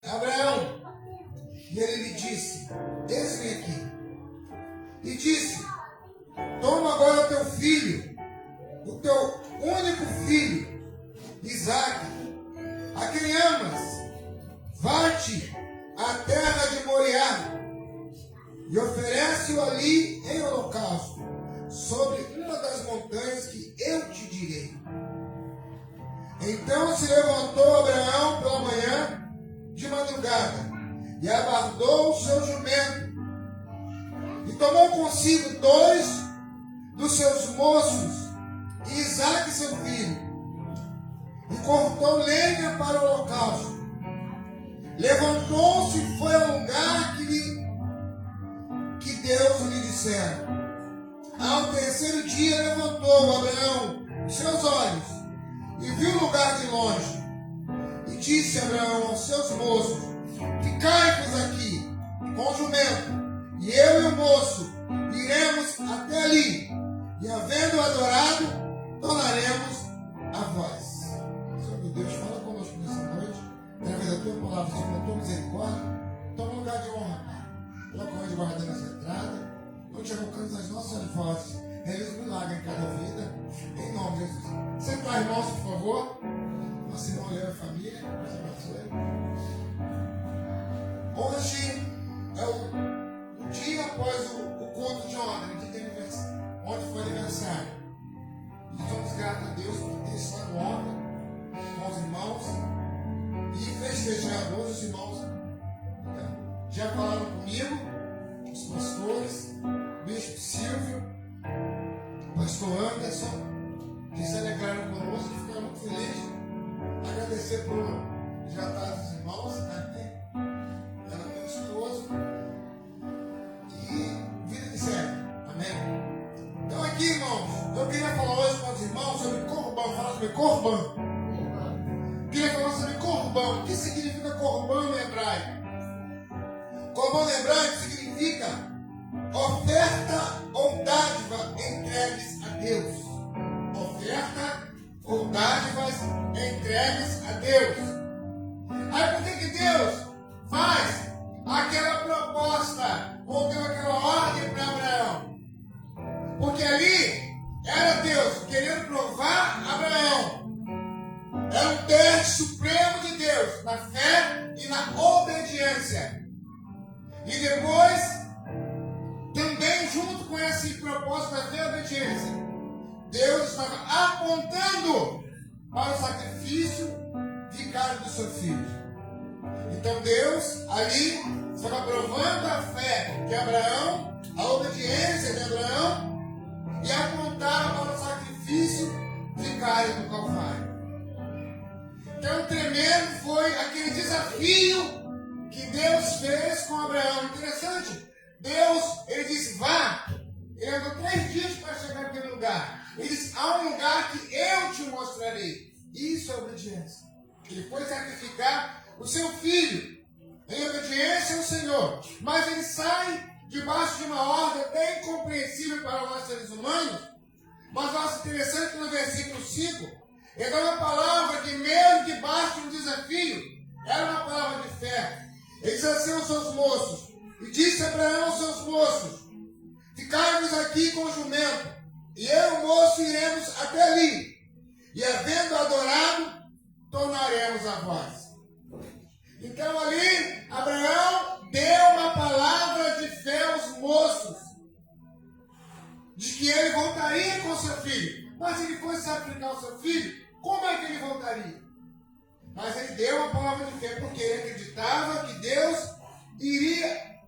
Abraão, e ele lhe disse: eis-me aqui. E disse: toma agora teu filho, o teu único filho, Isaque, a quem amas, vai-te à terra de Moriá e oferece-o ali em holocausto, sobre uma das montanhas que eu te direi. Então se levantou Abraão pela manhã, de madrugada, e abardou o seu jumento, e tomou consigo 2 dos seus moços, e Isaque seu filho, e cortou lenha para o holocausto. Levantou-se e foi ao lugar que Deus lhe dissera. Ao terceiro dia levantou Abraão os seus olhos e viu o lugar de longe. E disse Abraão aos seus moços: ficai-vos aqui com o jumento, e eu e o moço iremos até ali, e havendo adorado, tornaremos a vós. Senhor meu Deus, fala conosco nessa noite, através da tua palavra, Senhor, da tua misericórdia. Toma um lugar de honra, Pai. Coloca o anjo guardando essa entrada. Não te alcançamos as nossas vozes. Realiza um milagre em cada vida. Em nome de Jesus. Sentar, irmãos, por favor. Nosso irmão Leão e família. Hoje é o dia após o culto de ontem, onde foi aniversário. E estamos gratos a Deus por ter estado ontem com os irmãos e festejar hoje os irmãos. Já falaram comigo, os pastores, o bispo Silvio, o pastor Anderson, que se alegraram conosco e ficaram muito felizes. Agradecer por jantar dos irmãos, né? Era muito gostoso. E vida de sério. Amém? Então aqui, irmãos, eu queria falar hoje com os irmãos sobre Corban. Falar sobre Corban. Queria falar sobre Corban. O que significa Corban no hebraico? Corban no hebraico significa oferta ou dádiva entregues a Deus. Oferta ou dádivas entregues a Deus. Aí por que Deus faz aquela proposta ou deu aquela ordem para Abraão? Porque ali era Deus querendo provar Abraão. Era um teste supremo de Deus na fé e na obediência. E depois, também junto com esse propósito da fé e obediência, Deus estava apontando para o sacrifício vicário do seu filho. Então Deus ali estava provando a fé de Abraão, a obediência de Abraão, e apontava para o sacrifício vicário do Calvário. Então tremendo foi aquele desafio que Deus fez com Abraão. Interessante, Deus, ele disse: vá. Ele andou 3 dias para chegar naquele lugar. Ele disse: há um lugar que eu te mostrarei. Isso é obediência. Ele foi sacrificar o seu filho em obediência ao Senhor. Mas ele sai debaixo de uma ordem até incompreensível para nós seres humanos. Mas eu acho interessante que no versículo 5, ele dá uma palavra que mesmo debaixo de um desafio, era uma palavra de fé. Ele disse assim aos seus moços, e disse Abraão aos seus moços: ficai-vos aqui com o jumento, e eu e o moço iremos até ali, e havendo adorado, tornaremos a vós. Então ali, Abraão deu uma palavra de fé aos moços, de que ele voltaria com seu filho. Mas se ele fosse sacrificar o seu filho, como é que ele voltaria? Mas ele deu uma palavra de fé, porque ele acreditava que Deus iria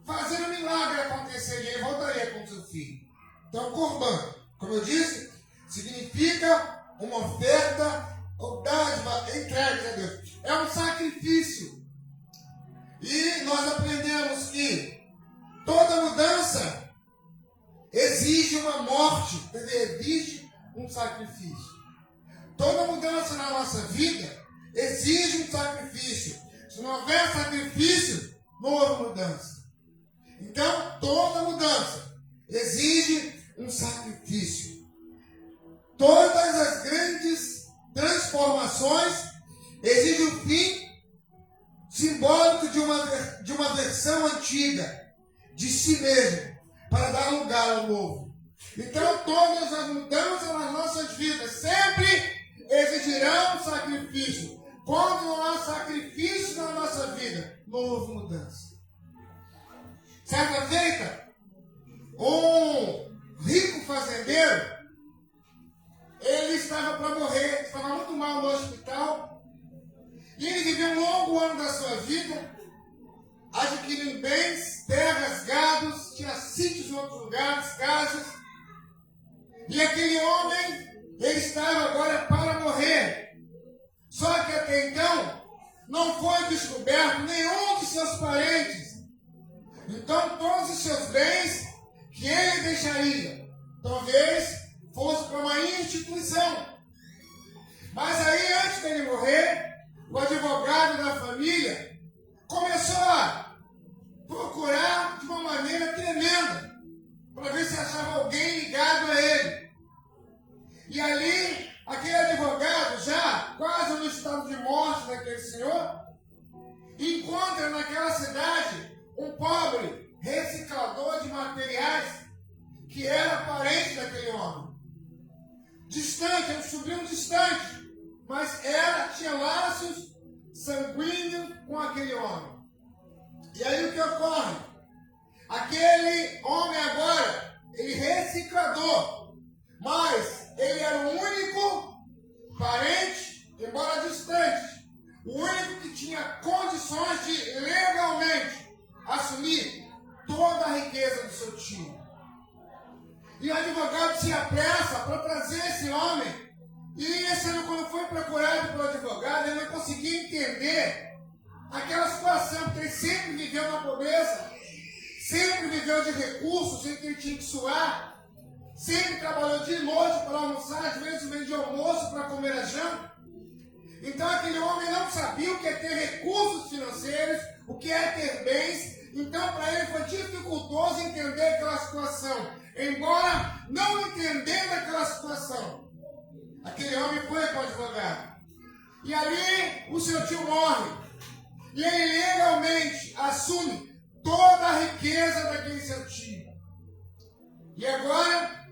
fazer um milagre acontecer e ele voltaria com seu filho. Então, Corban, como eu disse, significa uma oferta ou dádiva entregue a Deus. É um sacrifício. E nós aprendemos que toda mudança exige uma morte, exige um sacrifício. Toda mudança na nossa vida exige um sacrifício. Se não houver sacrifício, não houve mudança. Então, toda mudança exige um sacrifício. Todas as grandes transformações exigem o fim simbólico de uma versão antiga de si mesmo, para dar lugar ao novo. Então, todas as mudanças nas nossas vidas sempre exigirão sacrifício. Quando não há sacrifício na nossa vida, não houve mudança. Certa feita, um rico fazendeiro, ele estava para morrer, estava muito mal no hospital, e ele viveu um longo ano da sua vida, adquirindo bens, terras, gados, tinha sítios em outros lugares, casas, e aquele homem, ele estava agora para morrer. Só que até então, não foi descoberto nenhum de seus parentes. Então, todos os seus bens que ele deixaria, talvez fosse para uma instituição. Mas aí, antes dele morrer, o advogado da família começou a procurar de uma maneira tremenda, para ver se achava alguém ligado a ele. E ali, aquele advogado, já quase no estado de morte daquele senhor, encontra naquela cidade um pobre reciclador de materiais que era parente daquele homem. Distante, é um sobrinho distante, mas tinha laços sanguíneos com aquele homem. E aí o que ocorre? Aquele homem agora, ele reciclador, mas ele era o único parente, embora distante, o único que tinha condições de legalmente assumir toda a riqueza do seu tio. E o advogado se apressa para trazer esse homem. E esse homem, quando foi procurado pelo advogado, ele não conseguia entender aquela situação, porque ele sempre viveu na pobreza, sempre viveu de recursos, sempre ele tinha que suar, sempre trabalhou de noite para almoçar, às vezes veio de almoço para comer a janta. Então aquele homem não sabia o que é ter recursos financeiros, o que é ter bens. Então para ele foi dificultoso entender aquela situação. Embora não entendendo aquela situação, aquele homem foi para o advogado. E ali o seu tio morre. E ele legalmente assume toda a riqueza daquele seu tio. E agora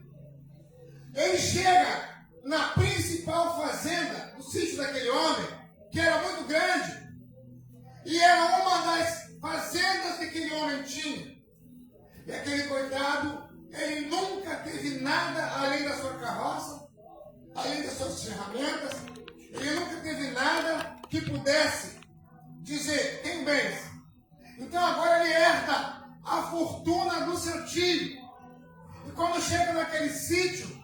ele chega na principal fazenda do sítio daquele homem, que era muito grande, e era uma das fazendas que aquele homem tinha. E aquele coitado, ele nunca teve nada além da sua carroça, além das suas ferramentas, ele nunca teve nada que pudesse dizer, tem bens. Então agora ele herda a fortuna do seu tio. E quando chega naquele sítio,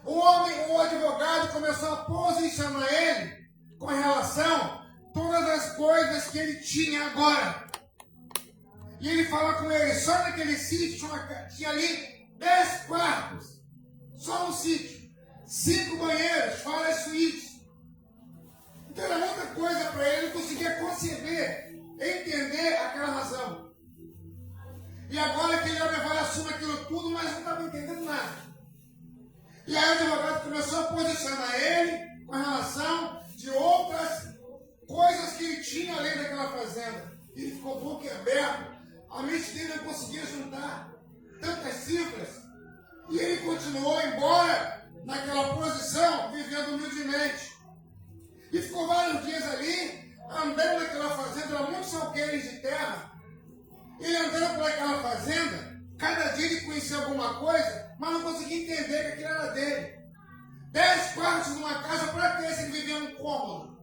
o advogado começou a posicionar ele com relação a todas as coisas que ele tinha agora. E ele fala com ele, só naquele sítio tinha ali 10 quartos, só no sítio, 5 banheiros, fora as suítes. Então era muita coisa para ele, ele conseguia conceber, entender aquela razão. E agora aquele homem vai assumir aquilo tudo, mas não estava entendendo nada. E aí o advogado começou a posicionar ele com relação de outras coisas que ele tinha além daquela fazenda. E ele ficou boquiaberto, a mente dele não conseguia juntar tantas cifras. E ele continuou embora naquela posição, vivendo humildemente. E ficou vários dias ali, andando naquela fazenda, eram muitos alqueires de terra. Ele andando por aquela fazenda, cada dia ele conhecia alguma coisa, mas não conseguia entender que aquilo era dele. 10 quartos numa casa, para que se ele vivia num cômodo?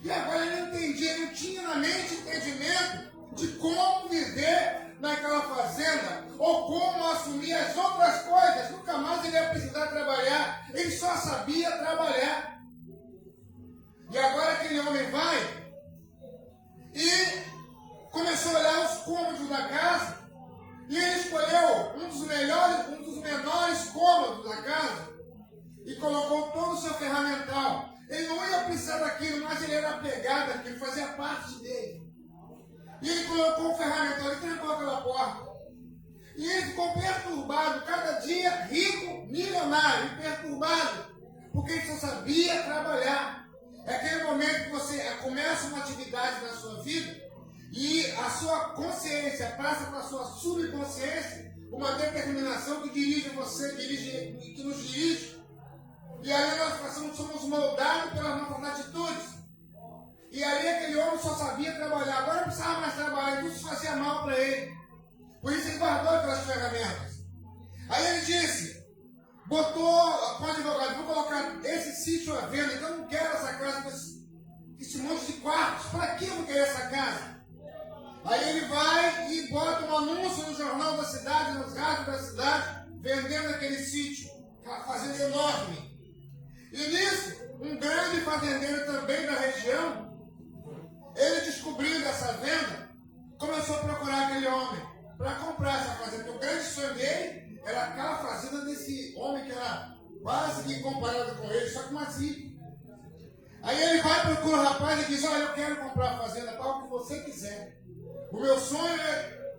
E agora ele não entendia, ele não tinha na mente entendimento de como viver naquela fazenda, ou como assumir as outras coisas. Nunca mais ele ia precisar trabalhar, ele só sabia trabalhar. E agora aquele homem vai e começou a olhar os cômodos da casa, e ele escolheu um dos menores cômodos da casa e colocou todo o seu ferramental. Ele não ia precisar daquilo, mas ele era apegado àquilo, fazia parte dele. E ele colocou o ferramental, ele trancou aquela porta. E ele ficou perturbado, cada dia rico, milionário, perturbado, porque ele só sabia trabalhar. É aquele momento que você começa uma atividade na sua vida e a sua consciência passa para a sua subconsciência uma determinação que dirige você, que nos dirige. E aí nós somos moldados pelas nossas atitudes. E aí aquele homem só sabia trabalhar, agora não precisava mais trabalhar, tudo isso fazia mal para ele. Por isso ele guardou aquelas ferramentas. Aí ele disse, botou com o advogado, vou colocar esse sítio à venda, então eu não quero essa casa com esse monte de quartos. Para que eu vou querer essa casa? Aí ele vai e bota um anúncio no jornal da cidade, nos rádios da cidade, vendendo aquele sítio, aquela fazenda enorme. E nisso, um grande fazendeiro também da região, ele descobrindo essa venda, começou a procurar aquele homem para comprar essa fazenda. Porque o grande sonho dele era aquela fazenda desse homem que era quase que comparado com ele, só que mais rico. Aí ele vai procurar o rapaz e diz, olha, eu quero comprar a fazenda, tal que você quiser. O meu sonho é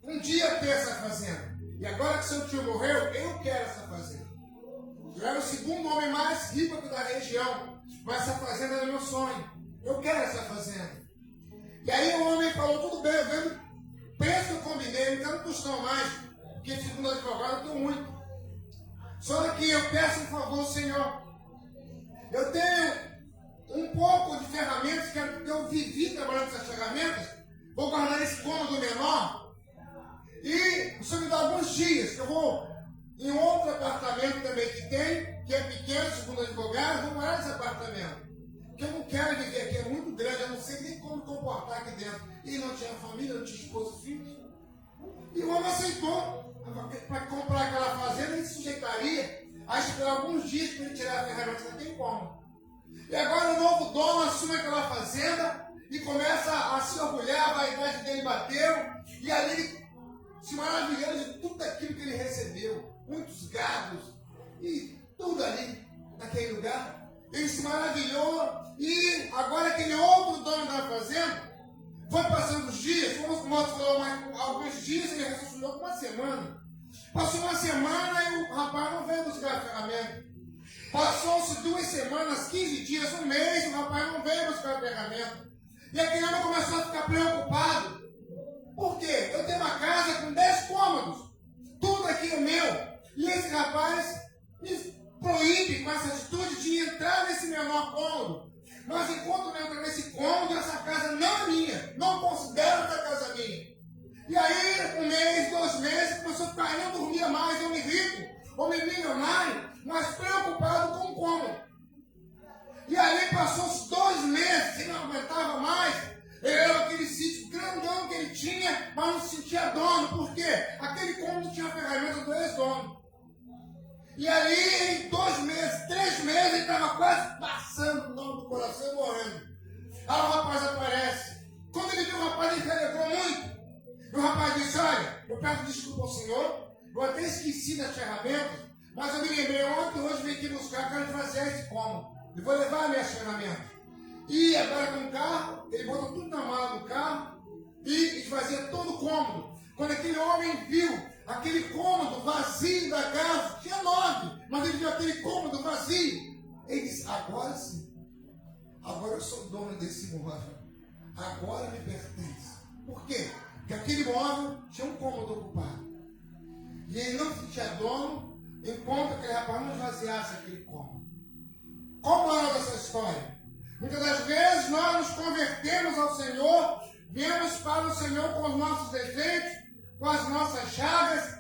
um dia ter essa fazenda. E agora que seu tio morreu, eu quero essa fazenda. Eu era o segundo homem mais rico aqui da região, mas essa fazenda era meu sonho. Eu quero essa fazenda. E aí o homem falou, tudo bem, eu vendo o preço que eu combinei, então não custou mais, porque segundo o advogado eu tenho muito. Só que eu peço um favor, Senhor. Eu tenho um pouco de ferramentas que eu vivi trabalhando com essas ferramentas. Vou guardar esse cômodo menor. E o Senhor me dá alguns dias que eu vou em outro apartamento também que tem, que é pequeno, segundo o advogado, vou morar nesse apartamento. Porque eu não quero viver aqui, é muito grande, eu não sei nem como comportar aqui dentro. E não tinha família, não tinha esposo, filhos. E o homem aceitou. Para comprar aquela fazenda, ele se sujeitaria a esperar alguns dias para ele tirar a ferramenta, não tem como. E agora o novo dono assume aquela fazenda e começa a se orgulhar, a vaidade dele bateu, e ali ele se maravilhando de tudo aquilo que ele recebeu. Muitos gados e tudo ali, naquele lugar. Ele se maravilhou e agora aquele outro dono da fazenda foi passando os dias, como o moço falou, alguns dias, ele raciocinou com uma semana. Passou uma semana e o rapaz não veio buscar a ferramenta. Passou-se 2 semanas, 15 dias, um mês, e o rapaz não veio buscar a ferramenta. E aquele homem começou a ficar preocupado. Por quê? Eu tenho uma casa com 10 cômodos. Tudo aqui é meu. E esse rapaz me proíbe com essa atitude de entrar nesse menor cômodo. Mas enquanto eu entro nesse cômodo, essa casa não é minha. Não considero essa casa minha. E aí, 1 mês, 2 meses, começou a ficar, eu não dormia mais, homem rico, homem milionário, mas preocupado com o cômodo. E aí passou-se 2 meses, ele não aguentava mais. Ele era aquele sítio grandão que ele tinha, mas não se sentia dono. Por quê? Aquele cômodo tinha a ferramenta do ex-dono. E aí, em 2 meses, 3 meses, ele estava quase passando o nome do coração e morrendo. Aí o rapaz aparece. Quando ele viu o rapaz, ele se alegrou muito. E o rapaz disse, olha, eu peço desculpa ao senhor, eu até esqueci das ferramentas, mas eu me lembrei ontem, hoje vim aqui buscar, quero fazer esse cômodo. E vou levar as minhas ferramentas. E agora com o carro, ele botou tudo na mala do carro e esvazia todo o cômodo. Quando aquele homem viu aquele cômodo vazio da casa, tinha 9, mas ele viu aquele cômodo vazio. Ele disse, agora sim, agora eu sou dono desse móvel, agora me pertence. Por quê? Porque aquele móvel tinha um cômodo ocupado. E ele não se sentia dono enquanto aquele rapaz não esvaziasse aquele cômodo. Qual moral dessa história? Muitas das vezes nós nos convertemos ao Senhor, viemos para o Senhor com os nossos defeitos, com as nossas chagas,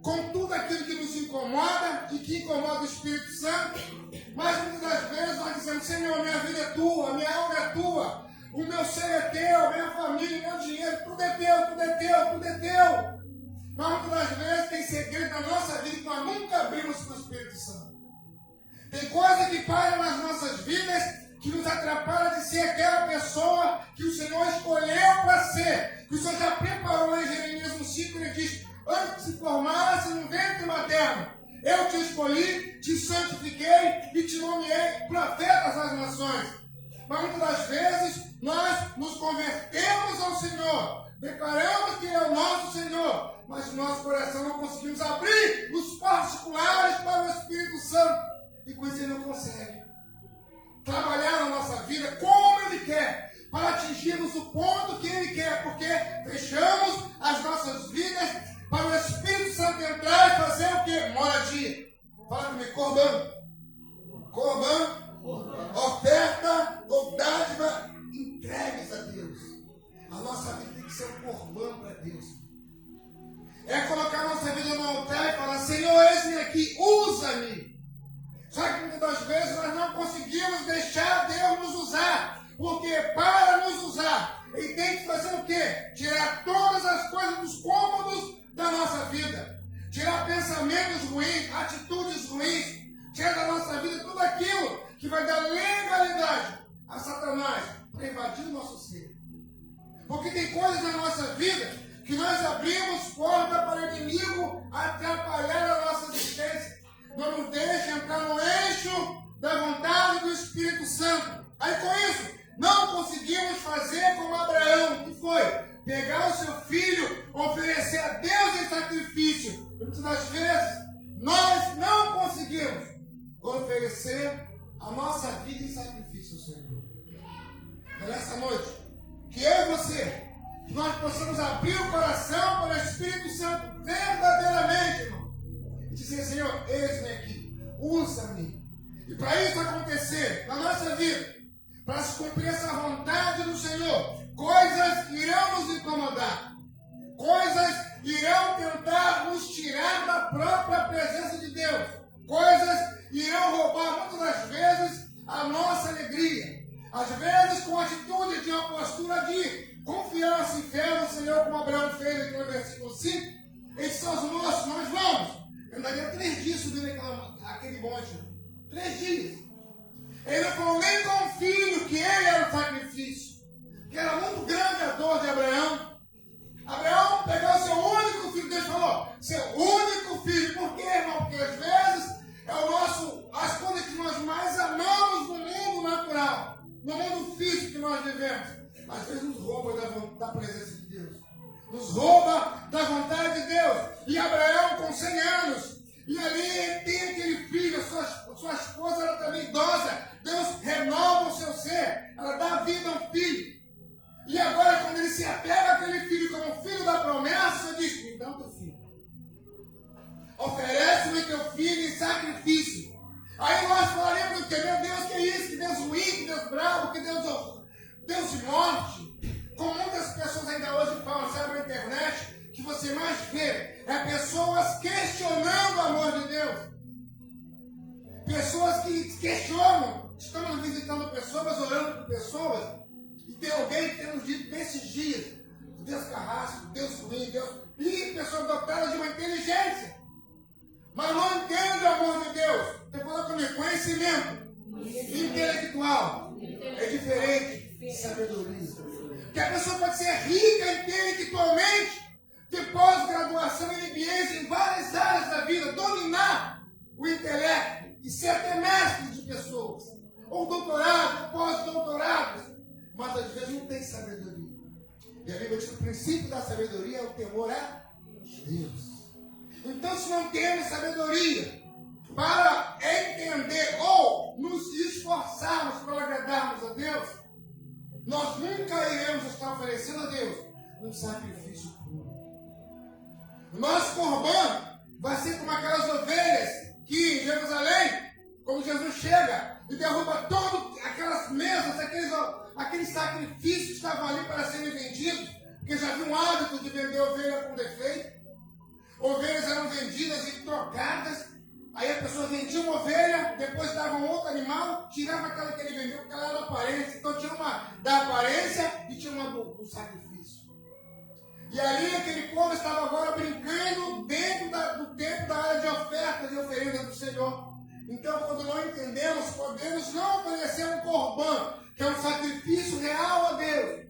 com tudo aquilo que nos incomoda e que incomoda o Espírito Santo. Mas muitas das vezes nós dizemos, Senhor, minha vida é tua, minha alma é tua, o meu ser é teu, minha família, meu dinheiro, tudo é teu, tudo é teu, tudo é teu. Mas muitas das vezes tem segredo na nossa vida que nós nunca abrimos para o Espírito Santo. Tem coisa que para nas nossas vidas que nos atrapalha de ser aquela pessoa que o Senhor escolheu para ser. Que o Senhor já preparou em Jeremias 1:5, ele diz, antes que se formasse no ventre materno, eu te escolhi, te santifiquei e te nomeei profeta das nações. Mas muitas das vezes nós nos convertemos ao Senhor, declaramos que Ele é o nosso Senhor, mas no nosso coração não conseguimos abrir os particulares para o Espírito Santo. E com isso Ele não consegue. trabalhar na nossa vida como Ele quer, para atingirmos o ponto que Ele quer, porque fechamos as nossas vidas para o Espírito Santo entrar e fazer o quê? Moradia. Fala comigo, Corban. Corban, oferta ou dádiva entregues a Deus. A nossa vida tem que ser um corban para Deus. É colocar a nossa vida no altar e falar, Senhor, eis-me aqui, usa-me. Só que muitas das vezes nós não conseguimos deixar Deus nos usar. Porque para nos usar, Ele tem que fazer o quê? Tirar todas as coisas dos cômodos da nossa vida. Tirar pensamentos ruins, atitudes ruins. Tirar da nossa vida tudo aquilo que vai dar legalidade a Satanás para invadir o nosso ser. Porque tem coisas na nossa vida que nós abrimos porta para o inimigo atrapalhar a nossa existência. Não nos deixa entrar no eixo da vontade do Espírito Santo. Aí com isso, não conseguimos fazer como Abraão, que foi pegar o seu filho, oferecer a Deus em sacrifício. Muitas das vezes, nós não conseguimos oferecer a nossa vida em sacrifício ao Senhor. Então, nessa noite, que eu e você, que nós possamos abrir o coração para o Espírito Santo verdadeiramente, irmão. E dizer, Senhor, eis-me aqui, usa-me. E para isso acontecer na nossa vida, para se cumprir essa vontade do Senhor, coisas irão nos incomodar. Coisas irão tentar nos tirar da própria presença de Deus. Coisas irão roubar muitas das vezes a nossa alegria. Às vezes com a atitude de uma postura de confiança e fé no Senhor, como Abraão fez aqui no versículo 5. Esses são os nossos, nós vamos. Eu daria 3 dias subindo aquele monte. 3 dias. Ele não falou nem com o filho, que ele era o sacrifício. Que era muito grande a dor de Abraão. Abraão pegou o seu único filho. Deus falou, seu único filho. Por quê, irmão? Porque às vezes é as coisas que nós mais amamos no mundo natural. No mundo físico que nós vivemos. Às vezes nos rouba da presença de Deus. Nos rouba da vontade de Deus. E Abraão com 100 anos. E ali ele tem aquele filho, sua esposa era também idosa. Deus renova o seu ser. Ela dá vida a um filho. E agora quando ele se apega àquele filho como filho da promessa, diz, me dá o teu filho. Oferece-me teu filho em sacrifício. Aí nós falaremos que meu Deus, que é isso? Que Deus ruim, que Deus bravo, que Deus de morte. Como muitas pessoas ainda hoje falam, sabe, na internet, que você mais vê é pessoas questionando o amor de Deus. Pessoas que questionam. Estamos visitando pessoas, orando por pessoas, e tem alguém que tem nos dito nesses dias, Deus carrasco, Deus ruim, Deus... E pessoas dotadas de uma inteligência, mas não entendem o amor de Deus. Você fala comigo, conhecimento intelectual é diferente de sabedoria. Que a pessoa pode ser rica intelectualmente, ter pós-graduação em MBA em várias áreas da vida, dominar o intelecto e ser até mestre de pessoas, ou doutorado, ou pós-doutorado, mas às vezes não tem sabedoria. E a Bíblia diz que o princípio da sabedoria é o temor a Deus. Então, se não temos sabedoria para entender ou nos esforçarmos para agradarmos a Deus, nós nunca iremos estar oferecendo a Deus um sacrifício puro. O nosso corban vai ser como aquelas ovelhas que em Jerusalém, quando Jesus chega e derruba todas aquelas mesas, aqueles sacrifícios que estavam ali para serem vendidos, porque já havia um hábito de vender ovelha com defeito. Ovelhas eram vendidas e trocadas. Aí a pessoa vendia uma ovelha, depois dava um outro animal, tirava aquela que ele vendeu, porque ela era aparência. Então tinha uma da aparência e tinha uma do sacrifício. E ali aquele povo estava agora brincando dentro do tempo da área de oferta, de oferenda do Senhor. Então, quando não entendemos, podemos não oferecer um corban, que é um sacrifício real a Deus,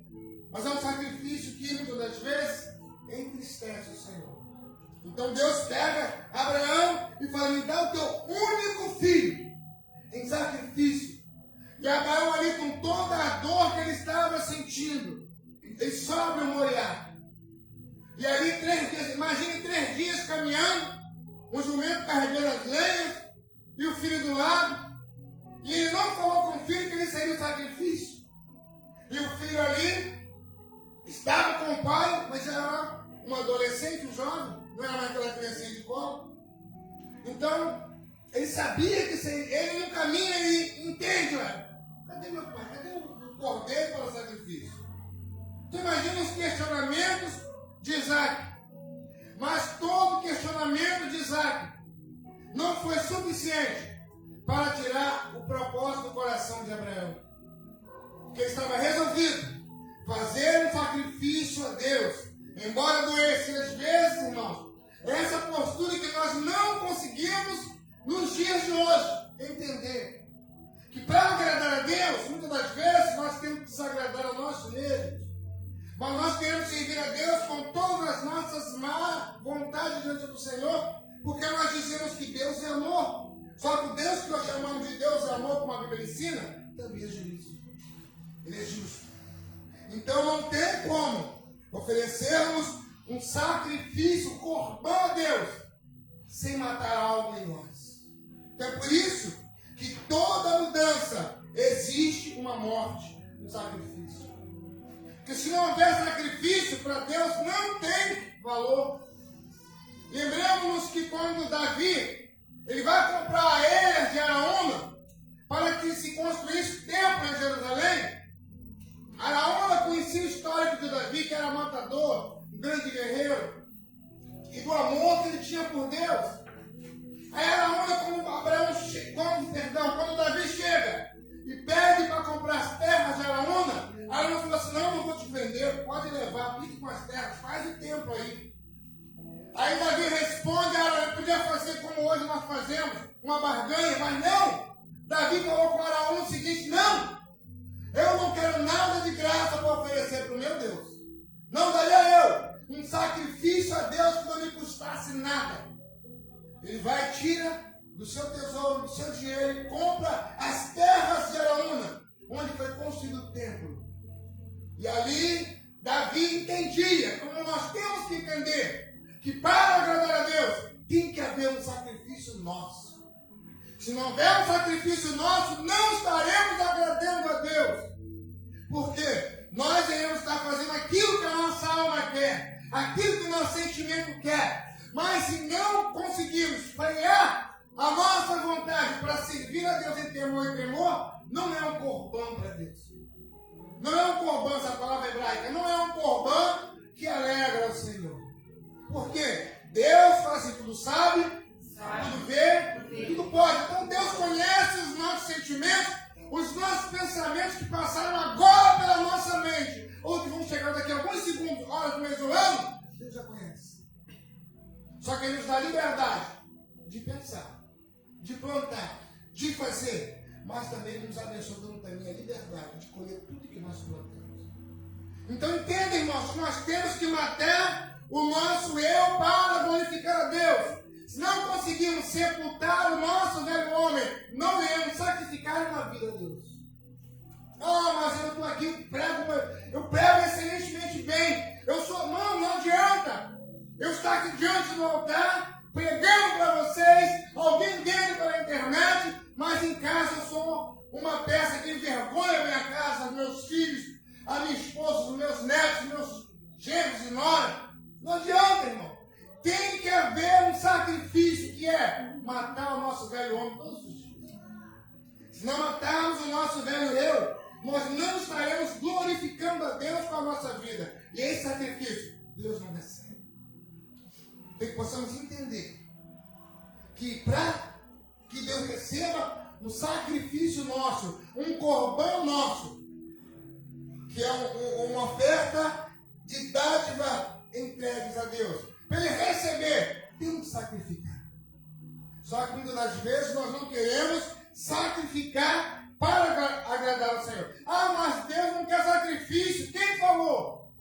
mas é um sacrifício que muitas das vezes entristece o Senhor. Então Deus pega Abraão e fala, me dá o teu único filho em sacrifício. E Abraão ali com toda a dor que ele estava sentindo, ele sobe o Moriá. E ali 3 dias, imagine 3 dias caminhando, um jumento carregando as lenhas, e o filho do lado. E ele não falou com o filho que ele seria o sacrifício. E o filho ali estava com o pai, mas era um adolescente, um jovem, não era mais aquela criancinha de colo. Então, ele sabia que ele no caminho, ele entende, cadê meu pai? Cadê o cordeiro para o sacrifício? Tu imagina os questionamentos de Isaac. Mas todo questionamento de Isaac não foi suficiente para tirar o propósito do coração de Abraão. Porque ele estava resolvido fazer um sacrifício a Deus, embora doesse. Às vezes, irmãos, essa postura que nós não conseguimos nos dias de hoje entender. Que para agradar a Deus, muitas das vezes nós temos que desagradar a nós mesmos. Mas nós queremos servir a Deus com todas as nossas má vontades diante do Senhor, porque nós dizemos que Deus é amor. Só que o Deus que nós chamamos de Deus é amor, como a Bíblia ensina, também é juízo. Ele é justo. Então não tem como oferecermos um sacrifício corban a Deus sem matar algo em nós. Então é por isso que toda mudança existe uma morte, um sacrifício. Porque se não houver sacrifício para Deus, não tem valor. Lembremos-nos que quando Davi, ele vai comprar a Eras de Araúna para que se construísse templo em Jerusalém. Araúna conhecia o histórico de Davi, que era matador, um grande guerreiro, e do amor que ele tinha por Deus. Aí Araúna, quando Davi chega e pede para comprar as terras de Araúna, Araúna falou assim: não vou te vender, pode levar, fique com as terras, faz o templo aí. Aí Davi responde: Araúna, podia fazer como hoje nós fazemos, uma barganha, mas não. Davi falou com Araúna o seguinte: não, eu não quero nada de graça para oferecer para o meu Deus. Não daria eu um sacrifício a Deus que não me custasse nada. Ele vai, tira do seu tesouro, do seu dinheiro, e compra as terras de Araúna, onde foi construído o templo. E ali, Davi entendia, como nós temos que entender, que para agradar a Deus, tem que haver um sacrifício nosso. Se não houver um sacrifício nosso, não estaremos agradando a Deus. Porque nós iremos estar fazendo aquilo que a nossa alma quer, aquilo que o nosso sentimento quer. Mas se não conseguirmos frear a nossa vontade para servir a Deus em temor e tremor, não é um corban para Deus. Não é um corban, essa palavra hebraica, não é um corban que alegra o Senhor. Porque Deus faz assim, tudo sabe, tudo vê, tudo pode. Então Deus conhece os nossos sentimentos, os nossos pensamentos que passaram agora pela nossa mente, ou que vão chegar daqui a alguns segundos, horas, mês ou ano, Deus já conhece. Só que Ele nos dá liberdade de pensar, de plantar, de fazer, mas também nos abençoa dando também a liberdade de colher tudo que nós plantamos. Então entenda, irmãos, que nós temos que matar o nosso eu para glorificar a Deus. Se não conseguirmos sepultar o nosso velho homem, não iremos sacrificar uma vida a Deus. Ah, mas eu estou aqui, eu prego excelentemente bem. Não adianta. Eu estou aqui diante do altar, pregando para vocês, alguém vendo pela internet, mas em casa eu sou uma peça que envergonha a minha casa, os meus filhos, a minha esposa, os meus netos, meus genros e nora. Não adianta, irmão. Tem que haver um sacrifício, que é matar o nosso velho homem todos os dias. Se não matarmos o nosso velho eu, nós não estaremos glorificando a Deus com a nossa vida. E esse sacrifício, Deus não recebe. Tem que possamos entender que para que Deus receba um sacrifício nosso, um corban nosso, que é uma oferta de dádiva entregues a Deus, para Ele receber, temos que sacrificar. Só que muitas das vezes nós não queremos sacrificar para agradar ao Senhor. Ah, mas Deus não quer sacrifício. Quem falou?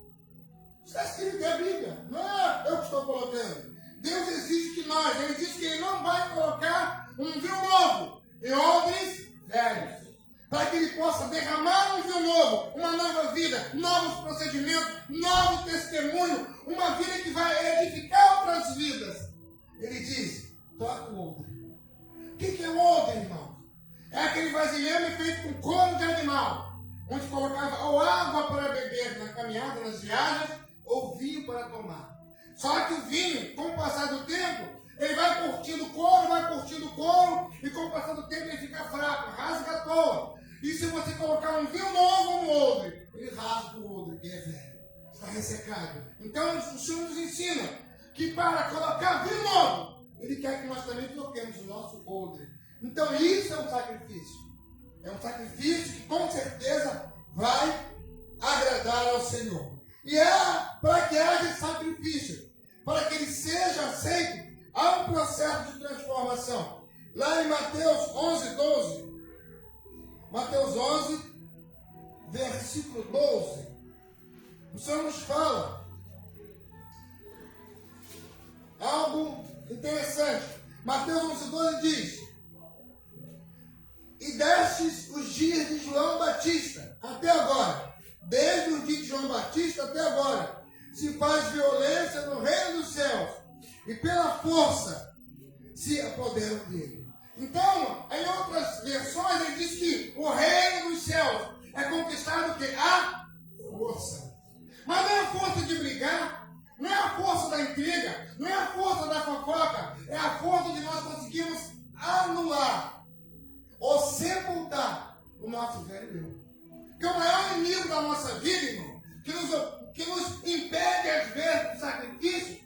Está escrito na Bíblia. Não é eu que estou colocando. Deus exige que nós, Ele diz que Ele não vai colocar um vinho novo em odres velhos. Para que Ele possa derramar um vinho novo, uma nova vida, novos procedimentos, novo testemunho, uma vida que vai edificar outras vidas. Ele diz: toca o odre. O que é o odre, irmão? É aquele vasilhame feito com couro de animal, onde colocava ou água para beber na caminhada, nas viagens, ou vinho para tomar. Só que o vinho, com o passar do tempo, ele vai curtindo o couro, e com o passar do tempo ele fica fraco, rasga à toa. E se você colocar um vinho novo no odre, ele rasga o odre, que é velho, está ressecado. Então o Senhor nos ensina que para colocar vinho novo, Ele quer que nós também toquemos o nosso odre. Então isso é um sacrifício. É um sacrifício que com certeza vai agradar ao Senhor. E para que haja esse sacrifício, para que ele seja aceito, há um processo de transformação. Lá em Mateus 11, 12. Mateus 11, versículo 12. O Senhor nos fala algo interessante. Mateus 11, 12 diz: e destes os dias de João Batista até agora, desde os dias de João Batista até agora, se faz violência no reino dos céus, e pela força se apoderam dele. Então, em outras versões, ele diz que o reino dos céus é conquistado que a força. Mas não é a força de brigar, não é a força da intriga, não é a força da fofoca, é a força de nós conseguirmos anular ou sepultar o nosso velho eu. Porque o maior inimigo da nossa vida, irmão, que nos impede às vezes do sacrifício,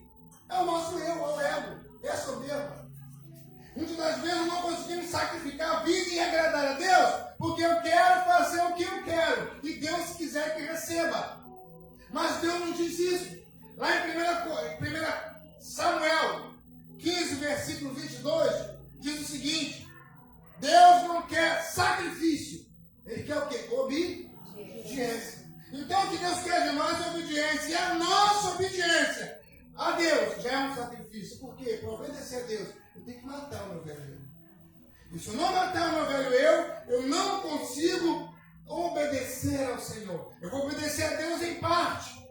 é o nosso eu, é o ego, é a soberba. Muitas das vezes não conseguimos sacrificar a vida e agradar a Deus, porque eu quero fazer o que eu quero, e Deus, se quiser, que receba. Mas Deus não diz isso. Lá em 1 Samuel 15, versículo 22, diz o seguinte: Deus não quer sacrifício, Ele quer o quê? Obediência. Então o que Deus quer de nós é obediência, e a nossa obediência a Deus já é um sacrifício. Por quê? Para obedecer a Deus, eu tenho que matar o meu velho eu. E se eu não matar o meu velho eu não consigo obedecer ao Senhor. Eu vou obedecer a Deus em parte.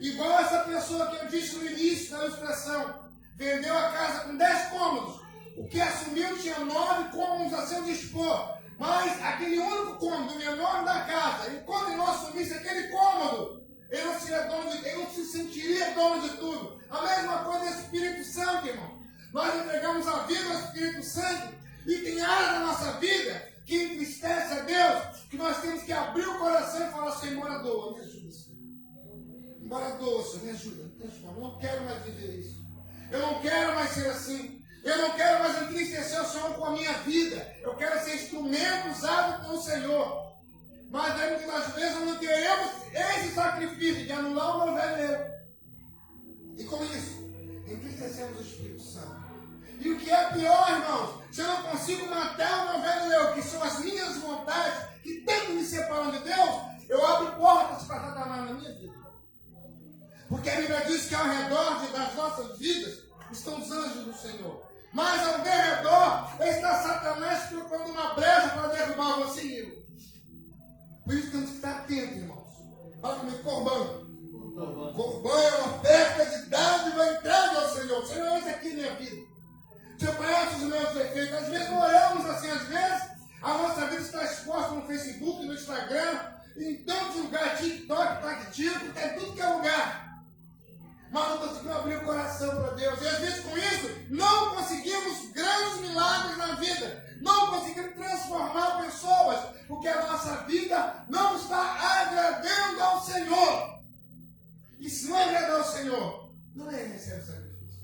Igual essa pessoa que eu disse no início da ilustração, vendeu a casa com 10 cômodos. O que assumiu tinha 9 cômodos a seu dispor. Mas aquele único cômodo menor da casa, enquanto ele não assumisse aquele cômodo, ele não seria dono de, ele não se sentiria dono de tudo. A mesma coisa é o Espírito Santo, irmão. Nós entregamos a vida ao Espírito Santo, e tem áreas da nossa vida que entristece a Deus, que nós temos que abrir o coração e falar: Senhor, embora doa, me ajuda, Senhor. Embora doa, Senhor, me ajuda. Eu não quero mais viver isso. Eu não quero mais ser assim. Eu não quero mais entristecer o Senhor com a minha vida. Eu quero ser instrumento usado pelo Senhor. Mas muitas das vezes não queremos esse sacrifício de anular o meu velho eu. E com isso, entristecemos o Espírito Santo. E o que é pior, irmãos, se eu não consigo matar o meu velho eu, que são as minhas vontades, que tanto me separam de Deus, eu abro portas para Satanás na minha vida. Porque a Bíblia diz que ao redor das nossas vidas estão os anjos do Senhor. Mas ao derredor está Satanás procurando uma brecha para derrubar você e eu. Por isso temos que estar atentos, irmãos. Fala comigo: corbão. Corbão é uma oferta de dádiva entregue ao Senhor. Senhor, esse aqui é minha vida. Você conhece os meus defeitos. Às vezes não olhamos assim, às vezes a nossa vida está exposta no Facebook, no Instagram, em tantos lugares, TikTok, TikTok, tem tudo que é lugar. Mas não conseguimos abrir o coração para Deus. E às vezes com isso, não conseguimos grandes milagres na vida. Não conseguimos transformar pessoas, porque a nossa vida não está agradando ao Senhor. E se não agradar ao Senhor, não é receber sacrifício.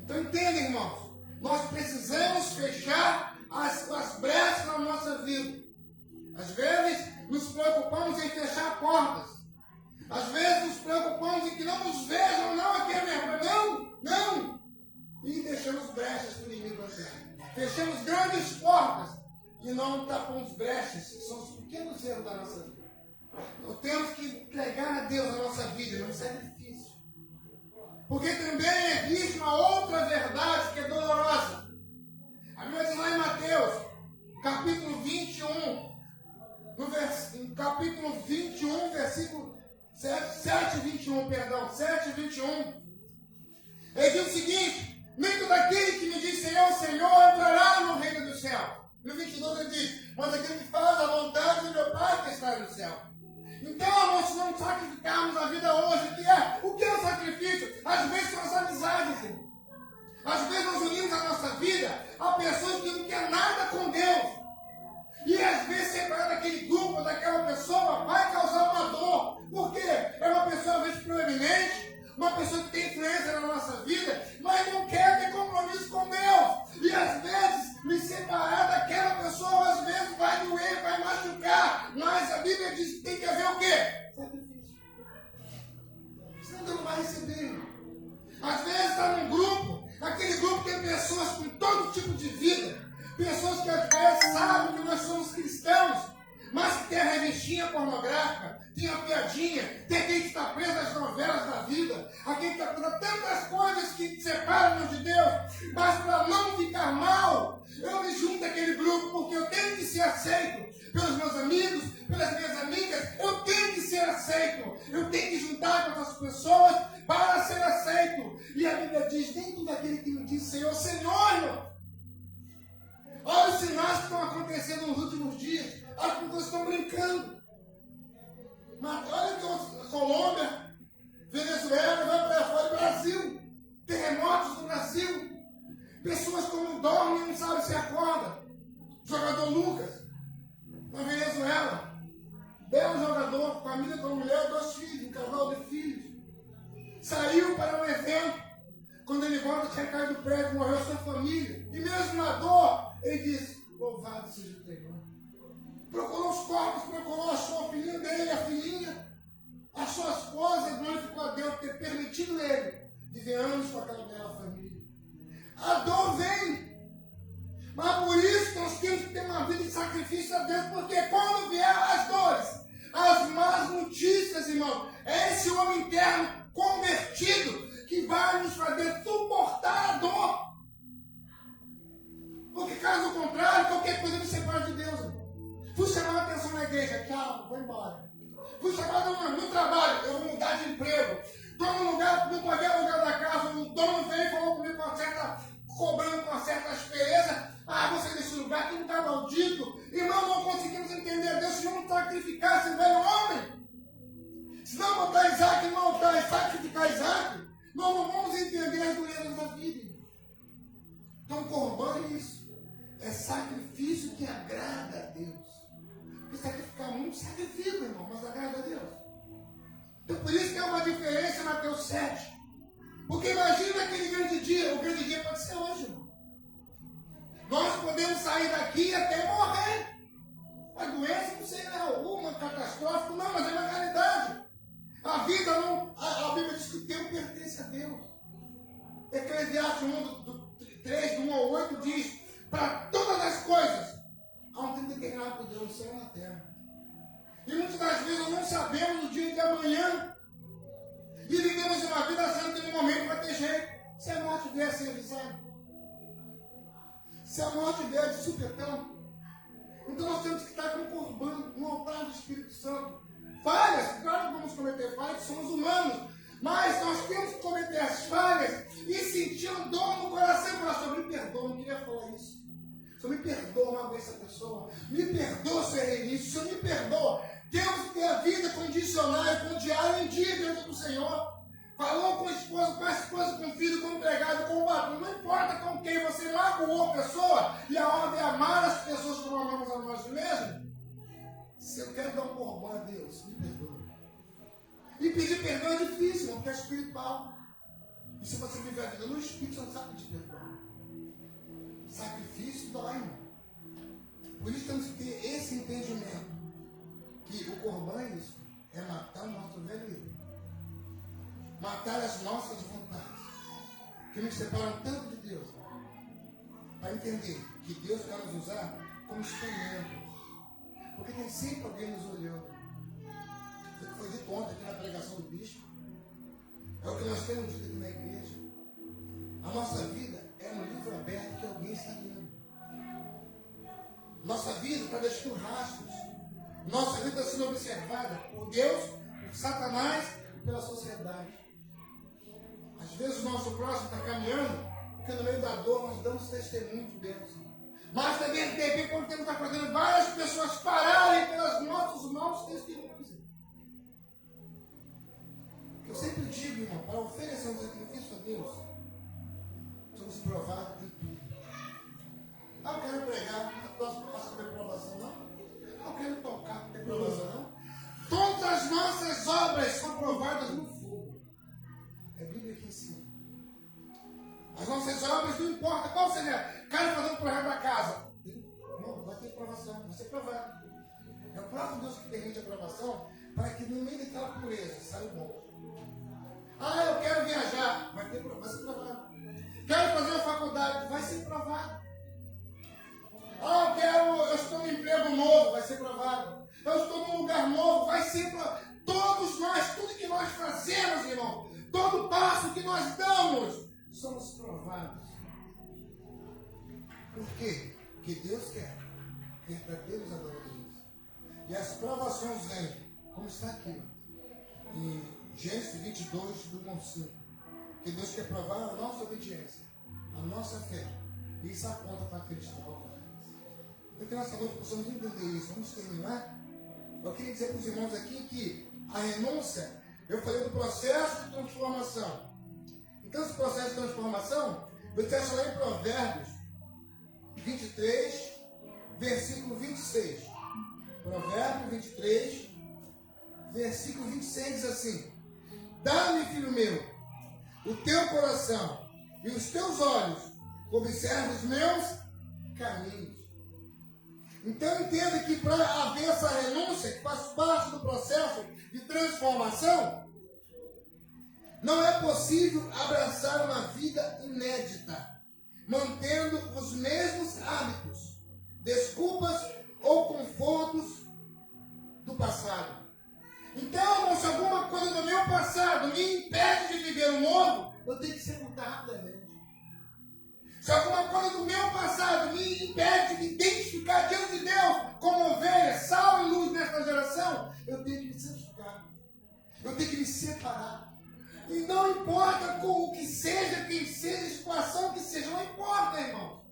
Então entendem, irmãos, nós precisamos fechar as brechas na nossa vida. Às vezes nos preocupamos em fechar portas. Às vezes nos preocupamos em que não nos vejam, não aqui é mesmo, não. E deixamos brechas para o inimigo entrar. Fechamos grandes portas e não tapamos brechas, que são os pequenos erros da nossa vida. Então temos que entregar a Deus a nossa vida, não é sacrifício. Porque também existe uma outra verdade que é dolorosa. A Bíblia diz lá em Mateus, capítulo 21, no capítulo 21, versículo 7 e 21, ele diz o seguinte: nem todo aquele que me diz Senhor, Senhor, entrará no reino do céu. No 22 ele diz, mas aquele que faz a vontade do meu Pai que está no céu. Então, amor, se não sacrificarmos a vida hoje, o que é o sacrifício? Às vezes são as amizades, irmão. Às vezes nós unimos a nossa vida a pessoas que não querem nada com Deus. E às vezes separar daquele grupo, daquela pessoa, vai causar uma dor. Por quê? É uma pessoa às vezes proeminente, uma pessoa que tem influência na nossa vida, mas não quer ter compromisso com Deus. E às vezes, me separar daquela pessoa, às vezes vai doer, vai machucar. Mas a Bíblia diz que tem que haver o quê? Sacrifício. Senão Deus não vai receber. Às vezes está num grupo, aquele grupo tem pessoas com todo tipo de vida. Pessoas que às vezes sabem que nós somos cristãos, mas que tem a revistinha pornográfica, tem a piadinha, tem aquele que está preso às novelas da vida, aquele que está preso a tantas coisas que separam de Deus, mas para não ficar mal, eu me junto àquele grupo porque eu tenho que ser aceito pelos meus amigos, pelas minhas amigas, eu tenho que ser aceito, eu tenho que juntar com essas pessoas para ser aceito. E a Bíblia diz, nem tudo aquele que me diz Senhor, Senhor, irmão. Olha os sinais que estão acontecendo nos últimos dias. As pessoas estão brincando. Mas olha que a Colômbia, Venezuela, vai para fora do Brasil. Terremotos no Brasil. Pessoas que não dormem e não sabem se acorda. Jogador Lucas, na Venezuela. Belo jogador, família com mulher, 2 filhos, um casal de filhos. Saiu para um evento. Quando ele volta, tinha caído do prédio, morreu sua família. E mesmo na dor, ele diz, louvado seja o Senhor. Procurou os corpos, achou a filhinha dele, a filhinha. Achou a esposa e glorificou a Deus por ter permitido ele viver anos com aquela bela família. A dor vem. Mas por isso nós temos que ter uma vida de sacrifício a Deus, porque quando vier as dores, as más notícias, irmão, é esse homem interno convertido que vai nos fazer suportar a dor. Porque caso contrário, qualquer coisa me separa de Deus, irmão. Fui chamado a atenção na igreja, tchau, vou embora. Fui chamado no trabalho, eu vou mudar de emprego. Estou num lugar, não paguei o lugar da casa, o dono veio e falou comigo cobrando com uma certa aspereza. Ah, você nesse lugar que não está maldito. Irmão, não conseguimos entender Deus se não sacrificar esse velho homem. Se não botar Isaac, não botar sacrificar Isaac, nós não vamos entender as durezas da vida. Então, corban é isso. É sacrifício que agrada a Deus. Porque sacrificar muito sacrifica, irmão, mas agrada a Deus. Então, por isso que é uma diferença em Mateus 7. Porque imagina aquele grande dia. O grande dia pode ser hoje, irmão. Nós podemos sair daqui até morrer. A doença não sei alguma, catastrófica, não, mas é uma realidade. A vida não. A Bíblia diz que o tempo pertence a Deus. Eclesiastes 3, do 1 ao 8 diz: para todas as coisas há um tempo determinado por Deus no céu e na terra. E muitas das vezes nós não sabemos o dia de amanhã. E vivemos uma vida achando que no momento vai ter jeito. Se a morte vier sem avisar. Se a morte vier de supetão. Então nós temos que estar com o corban no altar do Espírito Santo. Falhas, claro que vamos cometer falhas, somos humanos. Mas nós temos que cometer as falhas e sentir um dor no coração e falar: Senhor, me perdoa, não queria falar isso. Senhor, me perdoa uma vez essa pessoa. Me perdoa se eu errei nisso. Senhor, me perdoa. Temos que ter a vida com dicionário, com diário em dia diante do Senhor. Falou com a esposa, com o filho, com o empregado, com o patrão. Não importa com quem você magoou a pessoa. E a ordem é amar as pessoas como amamos a nós mesmos. Se eu quero dar um corban a Deus, me perdoa. E pedir perdão é difícil, porque é espiritual. E se você viver a vida no Espírito, você não sabe pedir perdão. Sacrifício dói, irmão. Por isso temos que ter esse entendimento. Que o corban é isso. É matar o nosso velho eu. Matar as nossas vontades. Que nos separam tanto de Deus. Para entender que Deus quer nos usar como instrumento. Porque tem sempre alguém nos olhando. Foi dito ontem aqui na pregação do bispo. É o que nós temos dito aqui na igreja. A nossa vida é um livro aberto que alguém está lendo. Nossa vida está deixando rastros. Nossa vida está sendo observada por Deus, por Satanás e pela sociedade. Às vezes o nosso próximo está caminhando, porque no meio da dor nós damos testemunho de bênção. Mas também, de repente, quando temos está fazendo várias pessoas pararem pelas nossas mãos testemunhos. Eu sempre digo, irmão, para oferecer um sacrifício a Deus, somos provados de tudo. Ah, eu quero pregar, não posso passar por reprovação, não? Não quero tocar por reprovação, não? Todas as nossas obras são provadas no fogo. É a Bíblia que ensina. As nossas obras, não importa qual seja, cara fazendo o projeto da casa. Não, vai ter provação, vai ser provado. É o próprio Deus que permite a provação para que no meio daquela pureza saia o bom. Ah, eu quero viajar, vai ser provado. Quero fazer uma faculdade, vai ser provado. Ah, eu estou num emprego novo, vai ser provado. Eu estou num lugar novo, vai ser provado. Todos nós, tudo que nós fazemos, irmão, todo passo que nós damos, somos provados. Por quê? Porque Deus quer verdadeiros adoradores. E as provações vêm, como está aqui, em Gênesis 22, do 1 ao 5. Que Deus quer provar a nossa obediência, a nossa fé. E isso aponta para Cristo. Então, que nessa noite possamos entender isso. Vamos terminar. Eu queria dizer para os irmãos aqui que a renúncia, eu falei do processo de transformação. Então, esse processo de transformação, você acha lá em Provérbios 23, versículo 26. Provérbios 23, versículo 26 diz assim: dá-me, filho meu, o teu coração e os teus olhos, observe os meus caminhos. Então entenda que para haver essa renúncia, que faz parte do processo de transformação, não é possível abraçar uma vida inédita, mantendo os mesmos hábitos, desculpas ou confortos do passado. Então, se alguma coisa do meu passado me impede de viver o novo, eu tenho que ser mudado rapidamente. Se alguma coisa do meu passado me impede de me identificar diante de Deus como ovelha, sal e luz nesta geração, eu tenho que me santificar. Eu tenho que me separar. E não importa com o que seja, quem seja, a situação que seja, não importa, irmão.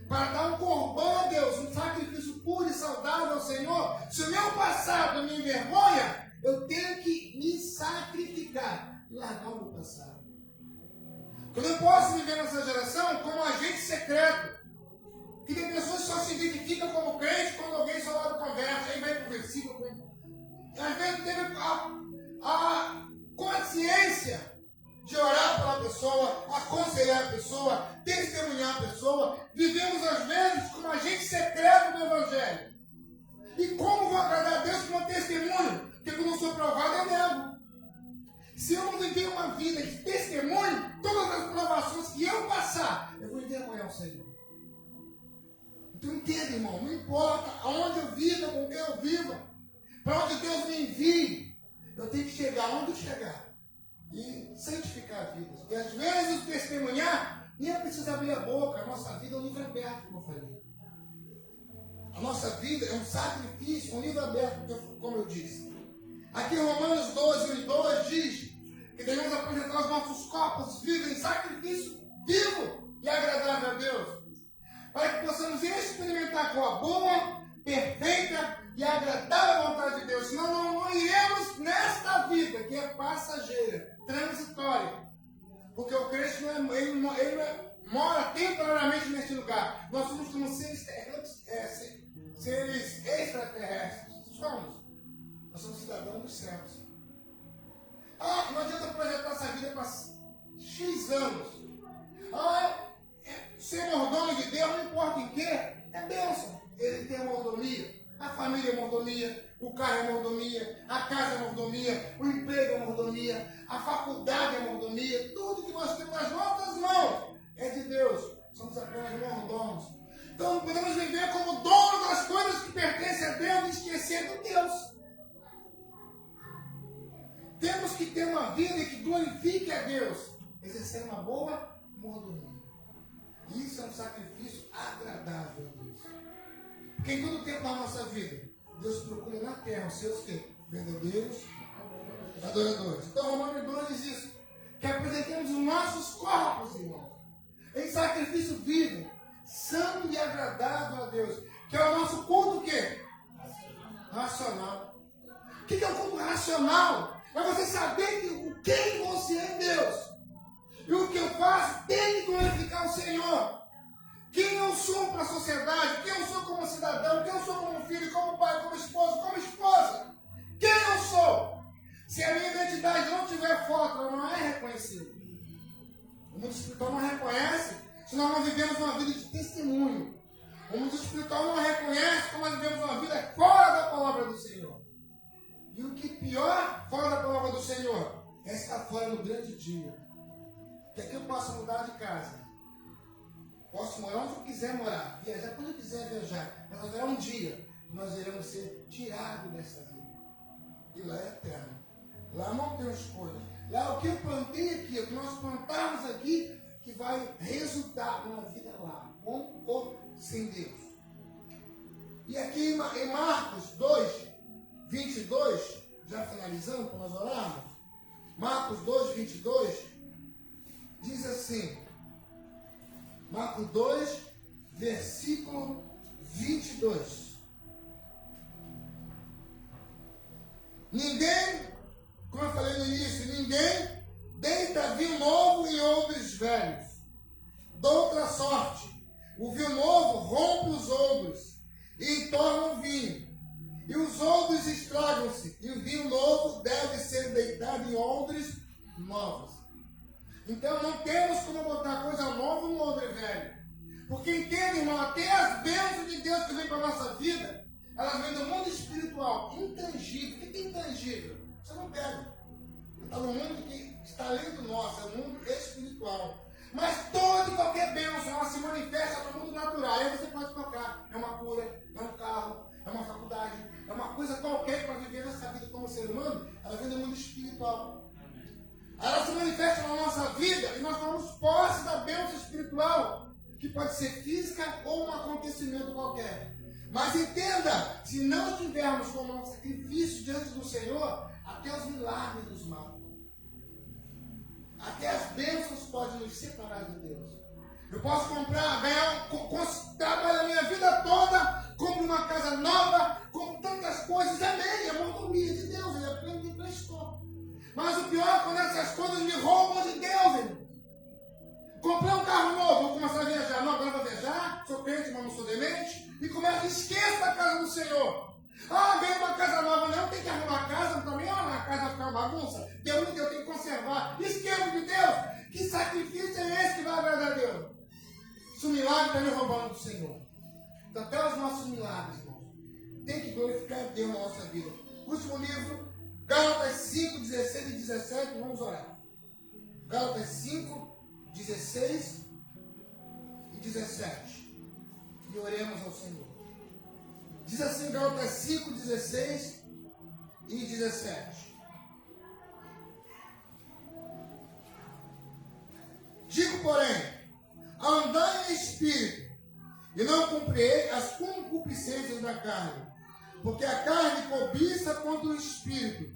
Para dar um corban a Deus, um sacrifício puro e saudável ao Senhor, se o meu passado me envergonha, eu tenho que me sacrificar e largar o meu passado. Eu não posso viver nessa geração como agente secreto, que tem pessoas que só se identificam como crente quando alguém só lá conversa, aí vai para o versículo. Às vezes teve a consciência de orar pela pessoa, aconselhar a pessoa, testemunhar a pessoa. Vivemos às vezes como agente secreto do Evangelho. E como vou agradar a Deus com um testemunho? Porque quando eu sou provado, eu nego. Se eu não viver uma vida de testemunho, todas as provações que eu passar, eu vou envergonhar o Senhor. Então entenda, irmão, não importa aonde eu viva, com quem eu viva, para onde Deus me envie, eu tenho que chegar onde eu chegar e santificar vidas. E às vezes testemunhar, nem precisa abrir a boca, a nossa vida é um livro aberto, como eu falei. A nossa vida é um sacrifício, um livro aberto, como eu disse. Aqui em Romanos 12, 1 e 2 diz que devemos apresentar os nossos corpos vivos em sacrifício vivo e agradável a Deus, para que possamos experimentar com a boa, perfeita e agradável vontade de Deus. Senão não iremos nesta vida que é passageira, transitória. Porque o crente ele não mora temporariamente neste lugar. Nós somos como seres extraterrestres. Somos. Nós somos cidadãos dos céus. Ah, não adianta projetar essa vida para X anos. Ah, ser mordomo de Deus, não importa em quê, é bênção. Ele tem a mordomia. A família é mordomia, o carro é mordomia, a casa é mordomia, o emprego é mordomia, a faculdade é mordomia. Tudo que nós temos nas nossas mãos é de Deus. Somos apenas mordomos. Então não podemos viver como dono das coisas que pertencem a Deus e esquecer de Deus. Temos que ter uma vida que glorifique a Deus, exercer uma boa mordomia. Isso é um sacrifício agradável a Deus. Porque em todo o tempo da nossa vida, Deus procura na terra os seus verdadeiros adoradores. Então Romanos 2 diz isso, que apresentemos os nossos corpos, irmãos, em sacrifício vivo, santo e agradável a Deus. Que é o nosso culto o quê? Racional. O que é o culto racional? É você saber quem você é em Deus. E o que eu faço tem que glorificar o Senhor. Quem eu sou para a sociedade, quem eu sou como cidadão, quem eu sou como filho, como pai, como esposo, como esposa. Quem eu sou? Se a minha identidade não tiver foto, ela não é reconhecida. O mundo espiritual não reconhece se nós não vivemos uma vida de testemunho. O mundo espiritual não reconhece como nós vivemos uma vida fora da palavra do Senhor. E o que pior fora da palavra do Senhor é estar fora no grande dia. Que aqui eu posso mudar de casa. Posso morar onde eu quiser morar, viajar quando eu quiser viajar. Mas haverá um dia que nós iremos ser tirados dessa vida. E lá é eterno. Lá não tem escolha. Lá o que eu plantei aqui, o que nós plantamos aqui, que vai resultar numa vida lá, com ou sem Deus. E aqui em Marcos 2, 22, já finalizando para nós orarmos, Marcos 2, 22, diz assim, Marcos 2, versículo 22. Ninguém, como eu falei no início, ninguém deita vinho novo em odres velhos. Doutra sorte, o vinho novo rompe os odres e entorna o vinho. E os odres estragam-se, e o vinho novo deve ser deitado em odres novos. Então não temos como botar coisa nova no odre velho. Porque entende, irmão, até as bênçãos de Deus que vêm para a nossa vida, elas vêm do mundo espiritual, intangível. O que é intangível? Você não pega. Está no mundo que está além do nosso, é o mundo espiritual. Mas toda e qualquer bênção, ela se manifesta no mundo natural. Aí você pode tocar. É uma cura, é um carro, é uma faculdade, é uma coisa qualquer para viver nessa vida como ser humano, ela vem do mundo espiritual. Ela se manifesta na nossa vida e nós tomamos posse da bênção espiritual, que pode ser física ou um acontecimento qualquer. Mas entenda, se não estivermos com o nosso sacrifício diante do Senhor, até os milagres nos matam. Até as bênçãos podem nos separar de Deus. Eu posso comprar, ganhar, trabalho a minha vida toda, compro uma casa nova, compro tantas coisas, amém, é a mordomia de Deus, ele é pleno de emprestou. Mas o pior é quando essas coisas me roubam de Deus, irmão. Comprei um carro novo, vou começar a viajar. Não, agora vou viajar, sou crente, mas não sou demente. E começo, esqueço da casa do Senhor. Ah, ganhei uma casa nova, não, tem que arrumar a casa também. Olha, a casa vai ficar uma bagunça. Deus me deu, tem que conservar. Esqueço de Deus. Que sacrifício é esse que vai agradar a Deus? Se o milagre está me roubando do Senhor. Então, até os nossos milagres, irmãos, tem que glorificar Deus na nossa vida. Último livro, Gálatas 5, 16 e 17, vamos orar. Gálatas 5, 16 e 17. E oremos ao Senhor. Diz assim, Gálatas 5, 16 e 17. Digo, porém, andai em espírito, e não cumprirei as concupiscências da carne, porque a carne cobiça contra o espírito,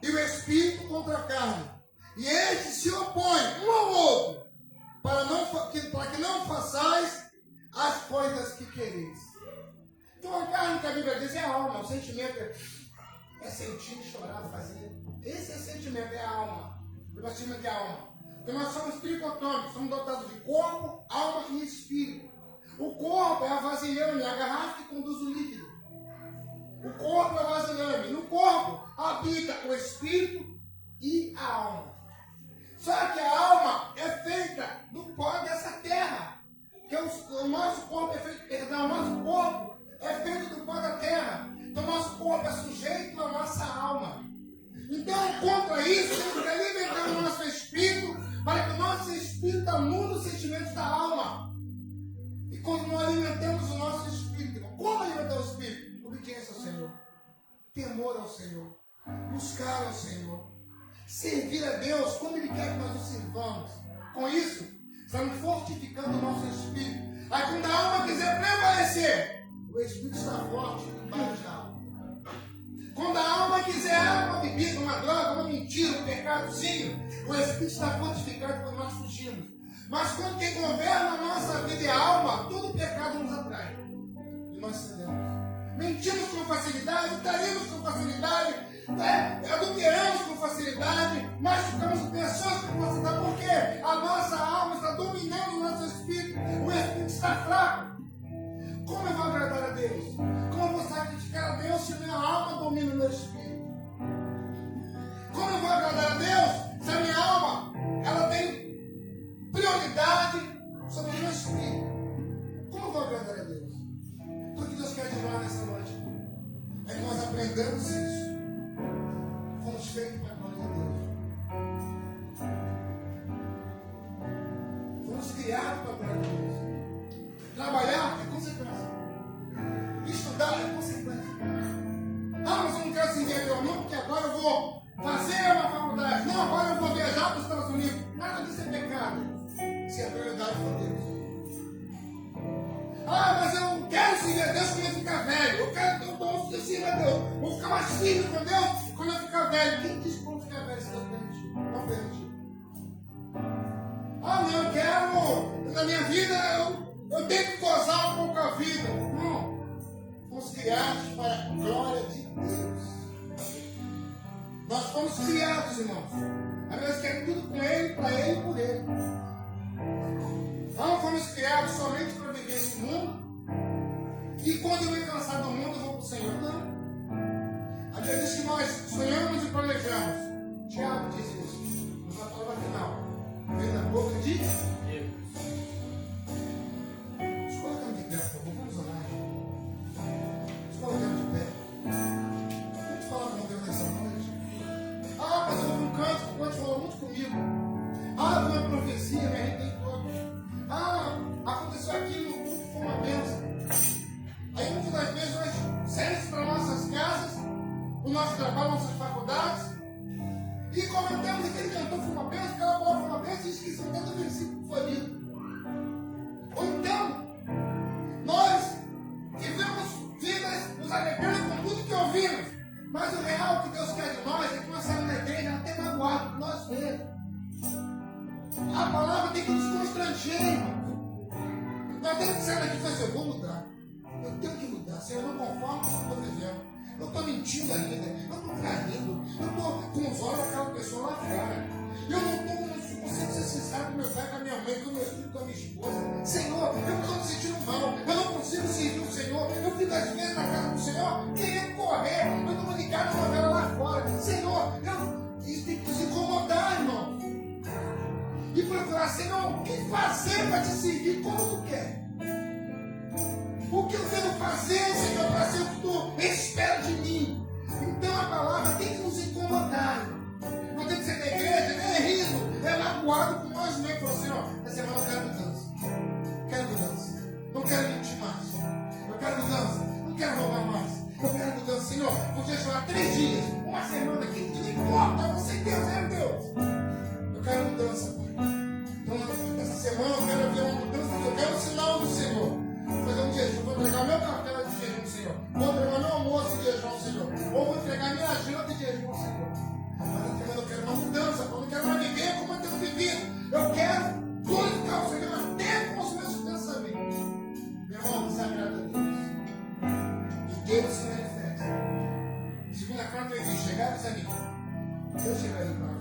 e o espírito contra a carne, e estes se opõem um ao outro, para que não façais as coisas que quereis. Então a carne que a Bíblia diz é a alma, o sentimento é sentir, chorar, fazer. Esse é o sentimento, é a alma. O sentimento é a alma. Porque nós somos tricotômicos, somos dotados de corpo, alma e espírito. O corpo é a vasilhame, a garrafa que conduz o líquido. O corpo é a vasilhame. No corpo habita o espírito e a alma. Só que a alma é feita do pó dessa terra. Que o nosso corpo é feito, o nosso corpo é feito do pó da terra. Então o nosso corpo é sujeito à nossa alma. Então, contra isso, temos que alimentar o nosso espírito, para que o nosso espírito mude os sentimentos da alma. E quando nós alimentamos o nosso espírito, como alimentar o espírito? Obediência ao Senhor, temor ao Senhor, buscar ao Senhor, servir a Deus como Ele quer que nós o sirvamos. Com isso, estamos fortificando o nosso espírito. Aí quando a alma quiser prevalecer, o espírito está forte embaixo da alma. Quando a alma quiser uma bebida, uma droga, uma mentira, um pecadozinho, o espírito está fortificado quando nós fugimos. Mas quando quem governa a nossa vida é a alma, todo pecado nos atrai. E nós cedemos. Mentimos com facilidade, traímos com facilidade, adulteramos com facilidade, machucamos pessoas com facilidade, porque a nossa alma está dominando o nosso espírito, o espírito está fraco. Como eu vou agradar a Deus? Como eu vou sacrificar a Deus se a minha alma domina o meu espírito? Como eu vou agradar a Deus se a minha alma ela tem prioridade sobre o meu espírito? Como eu vou agradar a Deus? Então o que Deus quer de nós nessa noite é que nós aprendamos isso. Fomos feitos para a glória de Deus. Fomos criados para a glória de Deus. Trabalhar é consequência. Estudar é consequência. Ah, mas eu não quero seguir meu nome porque agora eu vou fazer uma faculdade. Não, agora eu vou viajar para os Estados Unidos. Nada disso é pecado. Se a prioridade for Deus. Ah, mas eu quero seguir a Deus quando eu ficar velho. Eu quero seguir a Deus. Vou ficar mais firme com Deus quando eu ficar velho. Quem diz que quando ficar velho você não permite? Não permite. Ah, não, eu quero. Na minha vida eu tenho que gozar um pouco a vida. Não. Fomos criados para a glória de Deus. Nós fomos criados, irmãos. A Deus quer tudo com Ele, para Ele e por Ele. Não fomos criados somente para viver esse mundo. E quando eu me cansar do mundo, eu vou para o Senhor. Não. A Bíblia diz que nós sonhamos e planejamos. Tiago diz isso. Na palavra final. Vem na boca de Deus. Colocando de pé, por favor, vamos orar. Colocando de pé. Vamos falar com Deus nessa noite. Ah, mas eu vou para um canto, o canto falou muito comigo. Ah, foi uma profecia, me arrepei todo. Ah, aconteceu aquilo, foi uma bênção. Aí muitas das vezes nós saímos para nossas casas, o nosso trabalho, nossas faculdades, e comentamos que aquele cantor foi uma bênção, aquela palavra foi uma bênção, e esquecemos tanto do versículo que foi lido. Ou então, nós vivemos vidas nos alegrando com tudo que ouvimos, mas o real que Deus quer de nós é que nós saímos da igreja até magoado com nós mesmos. A palavra tem que nos constranger, irmão. Nós temos que sair daqui e fazer assim, eu vou mudar. Eu tenho que mudar. Senhor, eu não conformo com o que eu estou vivendo. Eu estou mentindo ainda. Eu estou traindo. Eu estou com os olhos daquela pessoa lá fora. Eu não consigo ser sincero com meu pai, com a minha mãe, com o meu filho, com a minha esposa. Senhor, eu estou me sentindo mal. Eu não consigo servir o Senhor. Eu fico às vezes na casa do Senhor querendo correr. Eu estou ligado na novela lá fora. Senhor, isso tem que nos incomodar, irmão. E procurar, Senhor, o que fazer para te seguir como tu quer? O que eu devo fazer, Senhor, para ser o que tu espera de mim? Então a palavra tem que nos incomodar. Não tem que ser da igreja, nem é riso, é magoado com nós mesmos. Falou assim, ó, essa semana eu quero mudança. Quero mudança. Não quero mentir mais. Eu quero mudança. Não quero roubar mais. Eu quero mudança, Senhor. Vou te ajudar 3 dias, uma semana, que não importa, você Deus, é Deus. Eu quero mudança, Pai. Então, essa semana eu quero ver uma mudança, eu quero o sinal do Senhor. Vou fazer um jejum, vou entregar meu cartela de jejum, Senhor. Vou entregar meu almoço de jejum, Senhor. Ou vou entregar minha agenda de jejum, Senhor. Mas eu quero uma mudança, eu não quero mais viver como eu tenho vivido. Eu quero glorificar o Senhor até com os meus pensamentos. Meu irmão, isso agrada a Deus. E Deus se manifesta. Segunda carta eu disse, chegares a mim. Deus chegará para nós.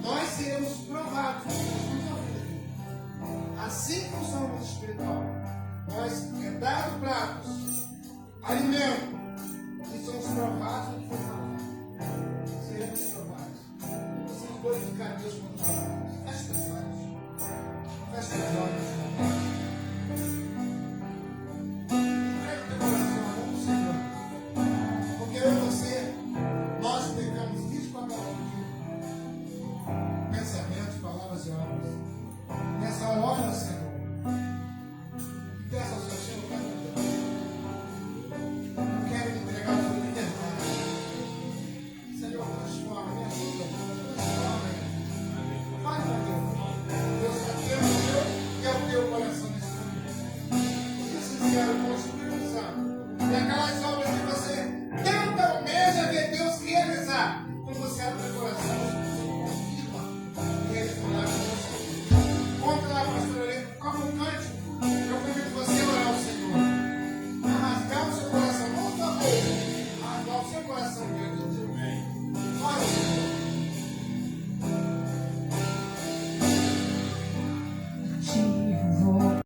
Nós seremos provados assim que funcionamos espiritual. Nós é dado pratos, alimento,